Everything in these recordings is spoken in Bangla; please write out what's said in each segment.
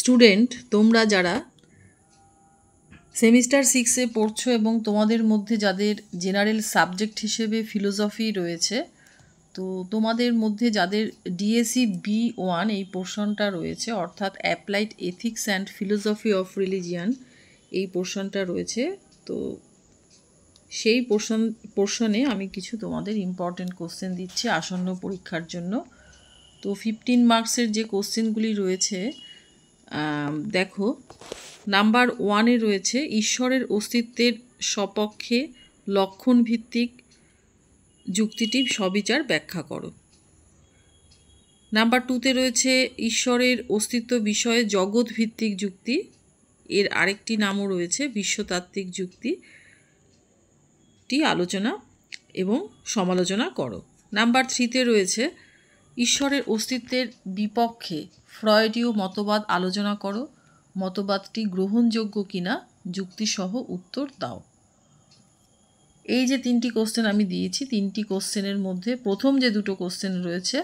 স্টুডেন্ট, তোমরা যারা সেমিস্টার 6-এ পড়ছো এবং তোমাদের মধ্যে যাদের জেনারেল সাবজেক্ট হিসেবে ফিলোসফি রয়েছে, তো তোমাদের মধ্যে যাদের ডিএসসি B1 এই পোর্শনটা রয়েছে, অর্থাৎ applied ethics and philosophy of religion এই পোর্শনটা রয়েছে, তো সেই পোর্শনে আমি কিছু তোমাদের ইম্পর্টেন্ট কোশ্চেন দিচ্ছি আসন্ন পরীক্ষার জন্য। তো 15 মার্কসের যে কোশ্চেনগুলি রয়েছে, দেখো, নাম্বার 1-এ রয়েছে ঈশ্বরের অস্তিত্বের সপক্ষে লক্ষণভিত্তিক যুক্তিটি সবিচার ব্যাখ্যা করো। নাম্বার 2-তে রয়েছে ঈশ্বরের অস্তিত্ব বিষয়ে জগৎ ভিত্তিক যুক্তি, এর আরেকটি নামও রয়েছে বিশ্বতাত্ত্বিক যুক্তিটি আলোচনা এবং সমালোচনা করো। নাম্বার 3-তে রয়েছে ঈশ্বরের অস্তিত্বের বিপক্ষে ফ্রয়েডীয় মতবাদ আলোচনা করো, মতবাদটি গ্রহণযোগ্য কিনা যুক্তিসহ উত্তর দাও। এই যে 3টি কোশ্চেন আমি দিয়েছি, 3টি কোশ্চেনের মধ্যে প্রথম যে দুটো কোশ্চেন রয়েছে,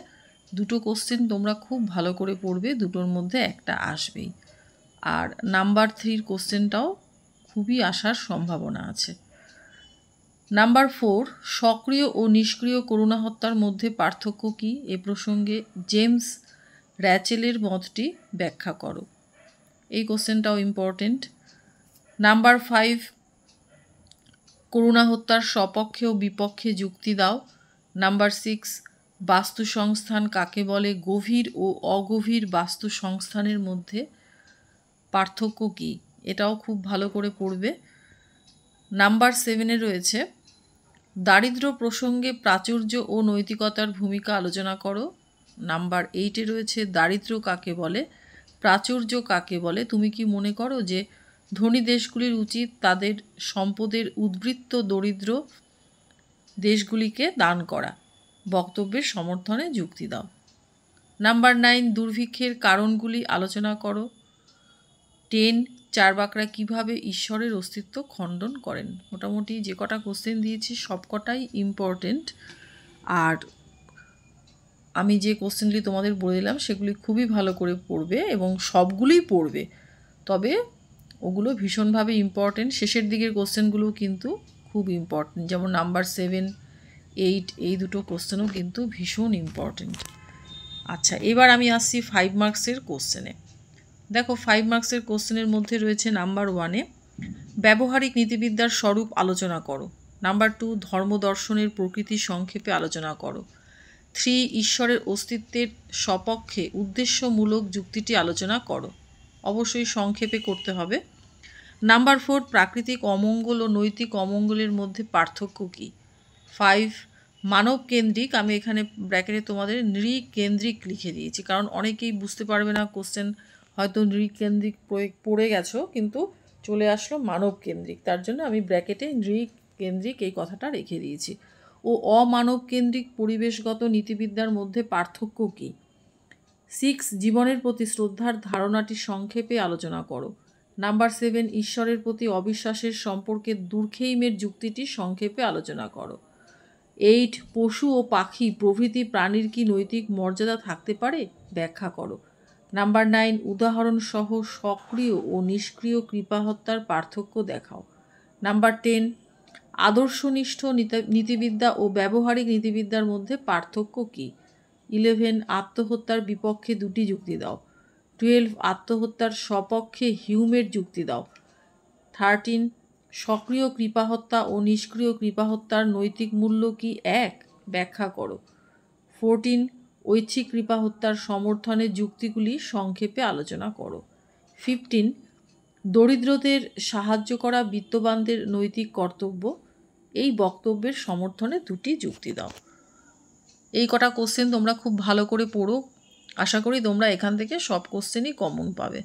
দুটো কোশ্চেন তোমরা খুব ভালো করে পড়বে, দুটোর মধ্যে একটা আসবেই। আর নাম্বার 3-র কোশ্চেনটাও খুবই আসার সম্ভাবনা আছে। নাম্বার 4, সক্রিয় ও নিষ্ক্রিয় করুণা হত্যার মধ্যে পার্থক্য কী? এ প্রসঙ্গে জেমস র্যাচেলের মতটি ব্যাখ্যা করো। এই কোশ্চেনটাও ইম্পর্টেন্ট। নাম্বার 5, করুণা হত্যার সপক্ষে ও বিপক্ষে যুক্তি দাও। নাম্বার 6, বাস্তু সংস্থান কাকে বলে? গভীর ও অগভীর বাস্তু সংস্থানের মধ্যে পার্থক্য কী? এটাও খুব ভালো করে পড়বে। নাম্বার 7-এ রয়েছে দারিদ্র্য প্রসঙ্গে প্রাচুর্য ও নৈতিকতার ভূমিকা আলোচনা করো। নাম্বার 8-এ রয়েছে দারিদ্র্য কাকে বলে, প্রাচুর্য কাকে বলে? তুমি কি মনে করো যে ধনী দেশগুলির উচিত তাদের সম্পদের উদ্বৃত্ত দরিদ্র দেশগুলিকে দান করা? বক্তব্যের সমর্থনে যুক্তি দাও। নাম্বার 9, দুর্ভিক্ষের কারণগুলি আলোচনা করো। 10, চার্বাকরা কিভাবে ঈশ্বরের অস্তিত্ব খণ্ডন করেন? মোটামুটি যে কটা কোশ্চেন দিয়েছি সবকটাই ইম্পর্টেন্ট, আর আমি যে কোশ্চেনগুলি তোমাদের বলে দিলাম সেগুলি খুবই ভালো করে পড়বে এবং সবগুলোই পড়বে, তবে ওগুলো ভীষণভাবে ইম্পর্টেন্ট। শেষের দিকের কোশ্চেনগুলো কিন্তু খুব ইম্পর্টেন্ট, যেমন নাম্বার 7, 8 এই দুটো কোশ্চেনও কিন্তু ভীষণ ইম্পর্টেন্ট। আচ্ছা, এবার আমি আসছি 5 মার্কসের কোশ্চেনে। দেখো, 5 মার্কসের কোশ্চেনের মধ্যে রয়েছে নাম্বার 1-এ ব্যবহারিক নীতিবিদ্যার স্বরূপ আলোচনা করো। নাম্বার 2, ধর্মদর্শনের প্রকৃতি সংক্ষেপে আলোচনা করো। 3, ঈশ্বরের অস্তিত্বের সপক্ষে উদ্দেশ্যমূলক যুক্তিটি আলোচনা করো। অবশ্যই সংক্ষেপে করতে হবে। নাম্বার 4, প্রাকৃতিক অমঙ্গল ও নৈতিক অমঙ্গলের মধ্যে পার্থক্য কী? 5, মানব কেন্দ্রিক, আমি এখানে ব্র্যাকেটে তোমাদের নৃকেন্দ্রিক লিখে দিয়েছি, কারণ অনেকেই বুঝতে পারবে না কোশ্চেন, হয়তো নৃকেন্দ্রিক পড়ে গেছো কিন্তু চলে আসলো মানব কেন্দ্রিক, তার জন্য আমি ব্র্যাকেটে নৃকেন্দ্রিক এই কথাটা রেখে দিয়েছি। ও অমানব কেন্দ্রিক পরিবেশগত নীতিবিদ্যার মধ্যে পার্থক্য কী? 6, জীবনের প্রতি শ্রদ্ধার ধারণাটি সংক্ষেপে আলোচনা করো। নাম্বার 7, ঈশ্বরের প্রতি অবিশ্বাসের সম্পর্কে দুর্খেইমের যুক্তিটি সংক্ষেপে আলোচনা করো। 8, পশু ও পাখি প্রভৃতি প্রাণীর কি নৈতিক মর্যাদা থাকতে পারে? ব্যাখ্যা করো। নাম্বার 9, উদাহরণসহ সক্রিয় ও নিষ্ক্রিয় কৃপাহত্যার পার্থক্য দেখাও। নাম্বার 10, আদর্শনিষ্ঠ নীতিবিদ্যা ও ব্যবহারিক নীতিবিদ্যার মধ্যে পার্থক্য কী? 11, আত্মহত্যার বিপক্ষে দুটি যুক্তি দাও। 12, আত্মহত্যার সপক্ষে হিউমের যুক্তি দাও। 13, সক্রিয় কৃপাহত্যা ও নিষ্ক্রিয় কৃপাহত্যার নৈতিক মূল্য কি এক? ব্যাখ্যা করো। 14, ঐচ্ছিক কৃপাহত্যার সমর্থনে যুক্তিগুলি সংক্ষেপে আলোচনা করো। 15, দরিদ্রদের সাহায্য করা বিত্তবানদের নৈতিক কর্তব্য, এই বক্তব্যের সমর্থনে দুটি যুক্তি দাও। এই কটা কোশ্চেন তোমরা খুব ভালো করে পড়ো, আশা করি তোমরা এখান থেকে সব কোশ্চেনই কমন পাবে।